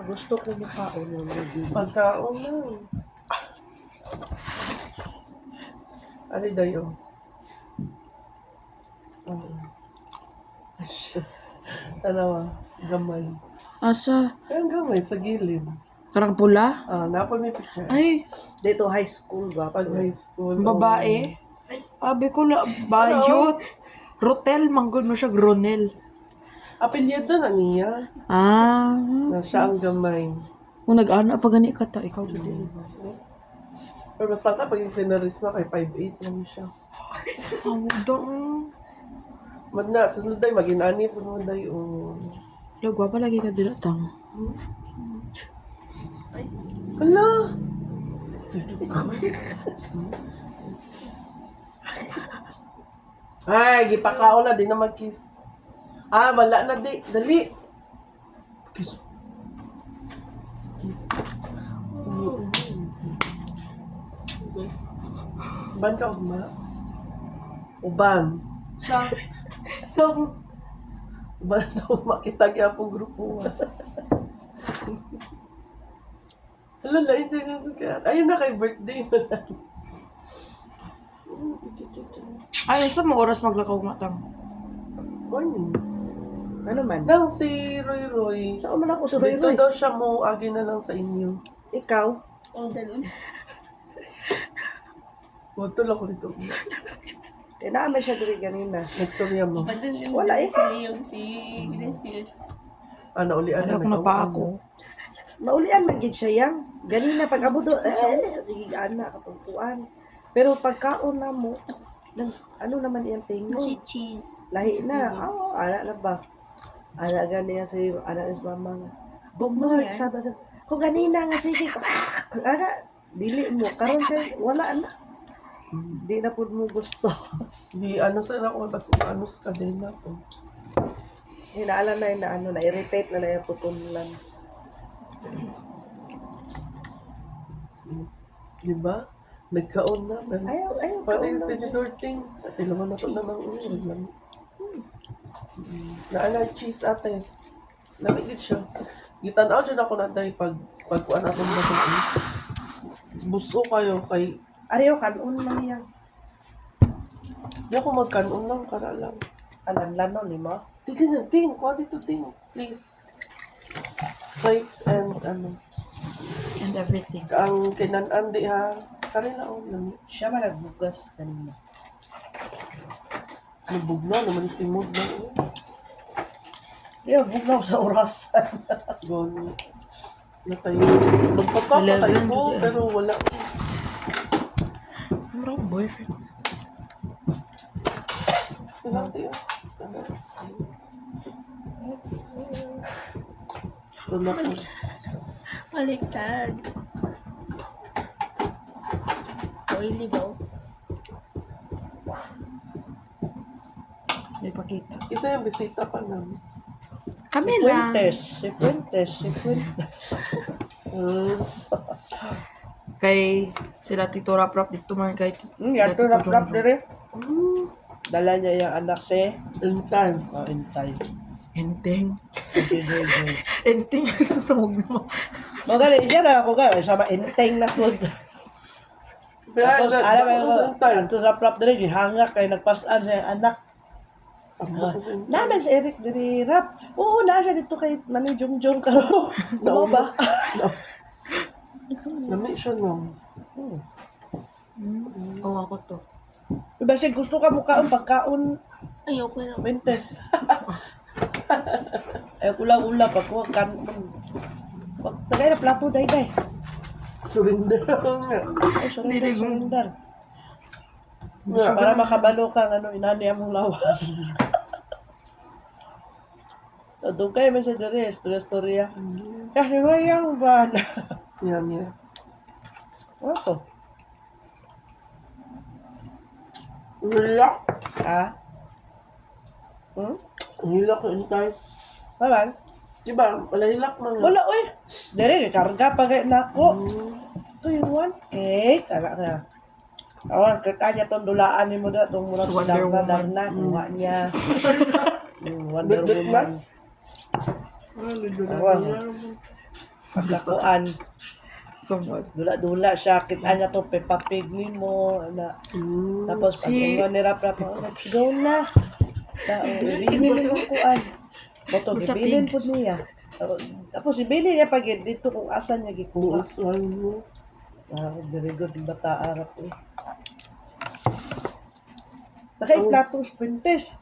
Gusto ko makaon ng mga Pagkaon na. Ano dayo? Tanawa, gamay. Asa? Kaya gamay sa gilid. Karang pula? Napon may picture. Ay, dito high school ba? Pag high school. babae. Abi ko na, bayot. Rotel, manggol mo siya, Gronel. Apelyido na niya. Na siya ang gamay. Kung nag-ana pa gani ka ta, ikaw dito. Pero basta ka, pag sinarisma kay 5'8 lang siya. Dong. Madna, sunod day, mag-inani po mo day. Lagwa pa lagi ka dito tang. Hala! Ay, gipakao na, di na mag-kiss. Wala na, di. Dali. Kiss. Kiss. Uban ka, ugma? Uban. Sa? Uban na, makita kaya pong grupo. Hala, lain din ako kaya. Ayun na kay birthday mo na. Ay, sa mo oras maglakaw matang? Morning. Ano man? Nang si Roy Roy. Saan man ako sa Dito Roy? daw siya mo, agi na lang sa inyo. Ikaw? Wato lang ko dito. Naman siya diri ganina. Nagstorya mo. Wala eh. Yung si Gracie. Naulian Ano na. ko na pa ako? Naulian man gid siya yang. Ganina pag abo do, ana kapagkuan. Pero pagkaon na mo, ano naman iyang tingin? Si cheese. Lahi na. Ana na ba? Ana gani si ana is mama nga. Bugnoy sabi sa ko ganina nga sige. Ana dili mo karon kay wala na. Di na pud mo gusto. Di ano sa ako, basta ano sa kadena ko. Hinaalan na ano na irritate na yung putulan. Diba? Nagkaon na. Ayaw Pati kaon na. tinidorting. At ilangan na ito na ng ulo. Naala cheese ates. Lamigit siya. Gitanaw dyan ako na dahil pagkuan akong babae. Buso kayo kay... Ariyo kanon lang yan. Di ako magkanon lang, kara lang. Alam ni mo. Ting, kuha dito ting, please. Plates and ano. And everything. Ang kinanan di ha. Kari na ako namin. Siya man nagbugas kanina. Nabugnaw naman si Mood na. Yo, bugnaw sa orasan. Gone. Natayo. Magpapapatay 11 ko, today. pero wala. Murang boyfriend. Wala tayo. Wala ko. Baliktad. Oily ba? May pakita. Isa yung bisita pa namin. Kami lang. Si Fuentes. Kay sila Tito Rap dito man kay Yato Tito rap Jonjo. dire. Dala niya yung anak si In time. Intay. Enteng. Enteng sa tawag mo. Magaling siya na ako ka. Sama inteng na po. Tapos alam mo yung ito sa rap dire. Hangak kay nagpasan siya yung anak. Nana si Eric diri rap. Oo, na siya dito kay Manu Jungjung karo. Ano ba? Lami siya nung. Oo, ako to. Diba siya gusto ka mukhaon pagkaon Ayoko na. Fuentes. Ay ula pag kuha kan. Pag tagay na plato day. Surrender nga. Ay, surrender. Para makabalo ka ano inani among lawas. Dugay man siya dere, storya. Kasi wayang ba na. Yan. Ako. Wala. Ha? Hilak in time. Maman? Diba? Malahilak man nga. Wala oy. Dere karga pa kay nako. Ito yung one cake. Ala nga. Awan, kaya itong dulaan ni mo na itong murang Wonder sidang na Woman. na. Kuha niya. Wonder Bit-bit Woman. Lido na Awan. niya. pagkakuan. Somewhat. Dula-dula siya, kita niya to, Peppa Pig ni mo, na. Tapos pag Si- ingon ni Rap, let's go na. Ibilin mo kuan. Boto, Basta ibilin pig. po niya. Tapos ibilin niya pag dito kung asan niya gikuha. Very good yung bata Arap eh. Naka-platong princess.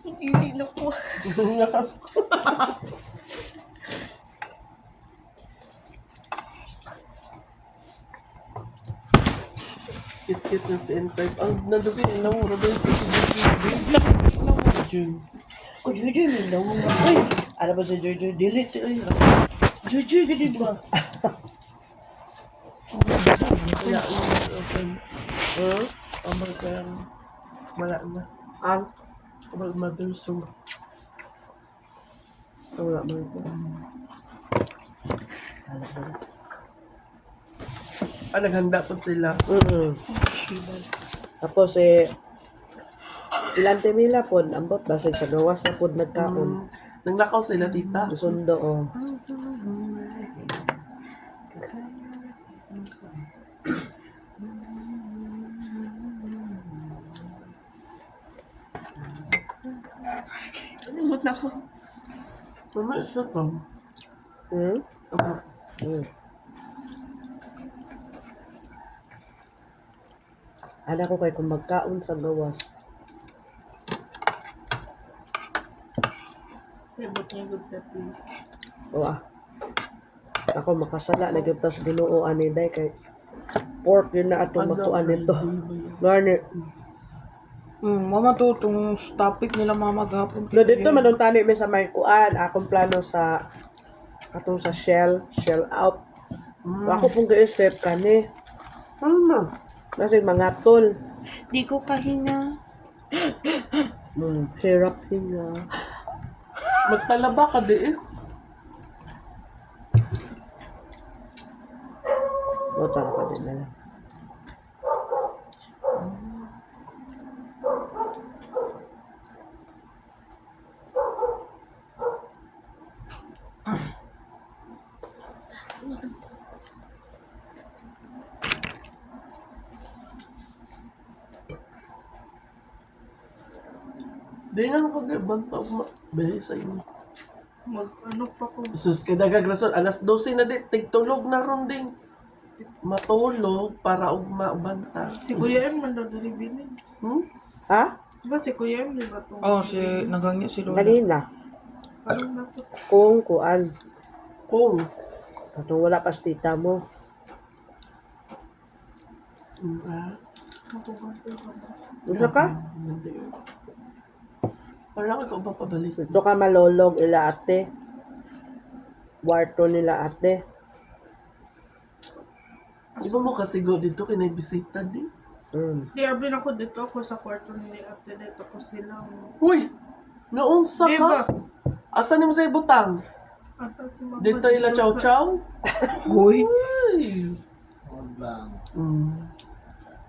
Hindi na po. Kit-kit na si N-Type. Ang nadubi, namura ba yung si Juju? Oh, Juju, may naman. Uy, ano ba si Juju? Delete. Uy, Juju, gani ba? Wala na. Okay. Amagan. Wala na. Ang? Amagan madusog. Wala mo ito. Naghanda po sila. Tapos ilan temila po, ambot basig sa gawas na po nagkaon. Nanglakaw sila, tita. Sundo, oh. Limot na ko. Mama, isa to. Hmm? Ana ko kay kung magkaon sa gawas. Limot niya good na please. O ako makasala na gyud tas Ginoo ani day kay pork yun na atong makuan nito. Garner. Mama to, itong topic nila mama gapon. No dito manong tani mi sa may kuan, akong plano sa katong sa shell out. Ako pong gaisip kani. Ano? Nasi mga tol. Di ko kahinga. Syrup hinga. Magtalaba ka di eh. Botang pa din na lang. Di nga ko di banta behe sa inyo. Ano pa ko. Sus, kadagag rason. Alas 12 na di. Tigtulog na ron ding. Matulog para banta. Si Kuya M man daw diribinin. Ha? Diba si Kuya M, di ba ito? Oh, nagangya si Lola. Kanina. Ano na to? Kung kuan. Kung. Katong wala pas tita mo. Gusto ka? Parang ikaw ba pabalik? Gusto ka malolog ila ate. Warto nila ate. Di ba mo kasi go dito kinay-bisita din? Di, abin ako dito ako sa kwarto ni ate dito ko sila. Uy! Noong sa Di ka? ba? Asan mo sa ibutang? Ata si Mama Dito ila chow chow? Uy. Uy!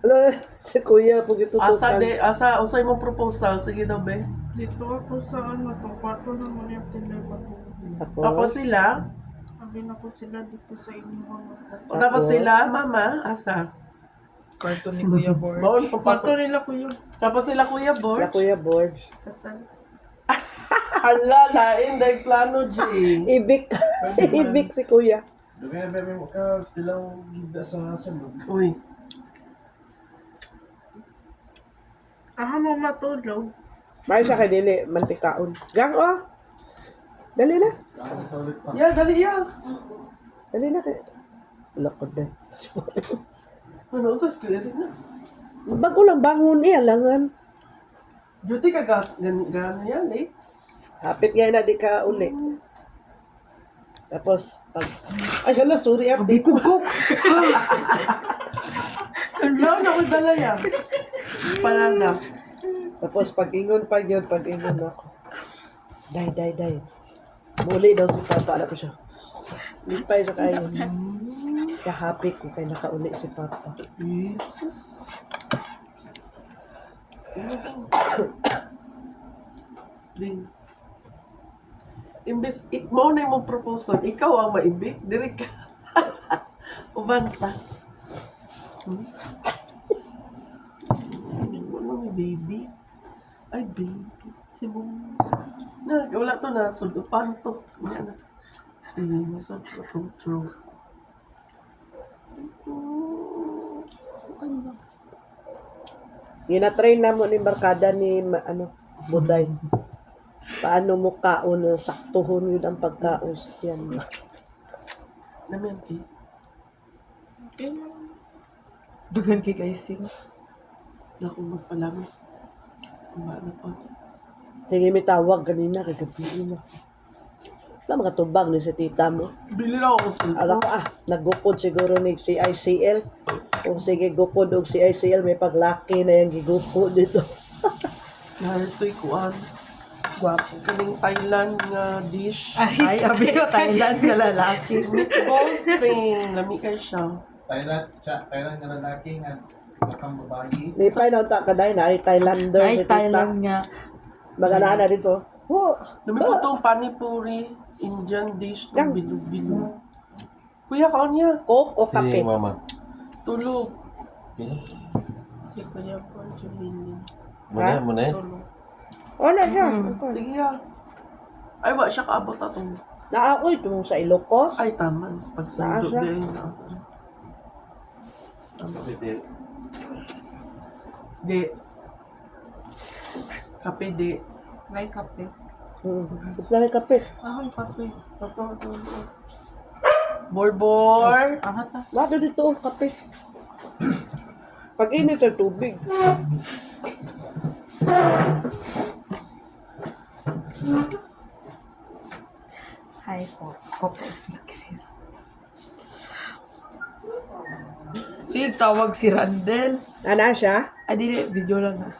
Ano, si kuya, pag itutukan. Usay mo proposal. Sige daw, be. Dito ako sa ano, itong kwarto naman yung tinay ba ko. Tapos sila, Abin ako sila dito sa inyo. tapos sila, mama, asa? Kwarto ni Kuya Bor. Baon pa Kwarto nila ko yun. Tapos sila Kuya Na Borge. kuya board. Sa sal. Hala, lain, dahil plano, G. Ibik. Ibik si kuya. Dugay ba mo ka silang gida sa sulod. Uy. Aha mo matulog. May siya kay dili, mantikaon. Gang, oh. Dali na. Yeah, dali yan. Dali na kay. Lakod na. Ano, sa square na. Bago lang bangon niya, langan. Beauty ka gano'n yan, eh. Hapit nga na di ka uli. Tapos, pag... Ay, hala, sorry ate. Bikugkog! Ano, nakadala yan. Pananda. Tapos, pag-ingon pa yun, pag-ingon ako. Day. Muli daw si Papa. Alam ko siya. Lipay siya kayo. Kahapit ko kay nakauli si Papa. Jesus. Ding. Imbes, mo na yung proposal, ikaw ang maibig, diri ka. Ubanta. Ano, baby? Ay, baby. Sibong. Wala to na, sudupan to. Yan na. Hindi, masad ko itong throat. Gina-train na mo ni barkada ni Buday. Paano mo kaon saktuhon yun ang pagkaon sa yan. Naman, eh. Dugan kay Kaising. Ako magpalamig. Kumana pa. Sige, may tawag kanina, kagabi na. Wala mga tubag ni sa tita mo. Bili na ako sa Ala ko naggukod siguro ni CICL. Kung sige, gukod og CICL, may paglaki na yung gigukod dito. Narito'y kuan. Gwapo. Kaling Thailand nga dish. Ay, abi ko, Thailand nga lalaki. Meatball sting. Lami kayo siya. Thailand nga lalaki nga nakang babae. May pa na ta kaday na ay Thailander Ay, si tita. Thailand nga. Magana na dito. Oh, Lami ko itong panipuri. Indian dish. Itong bilog-bilog. Kuya, kaon niya. Coke o kape? Mama. Tulog. Pino? Si Kuya po, Jumini. Ha? Muna eh. Tulog. Wala siya. Sige ha. Ay, wa siya kaabot atong. Naakoy ito sa Ilocos. Ay, tama. Pagsundo Naa siya? din na ako. Di. Kape di. May kape. Ito na kape. Ahon kape. Borbor. Ahat ah. Wala dito kape. Pag init sa tubig. Hi po. Kopo si Chris. Sige, tawag si Randel. Ana siya? Ay, di, video lang na.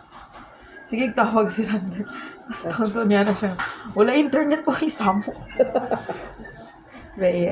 Sige, tawag si Randel. Tapos taon niya na siya. Wala internet ko, isamo. May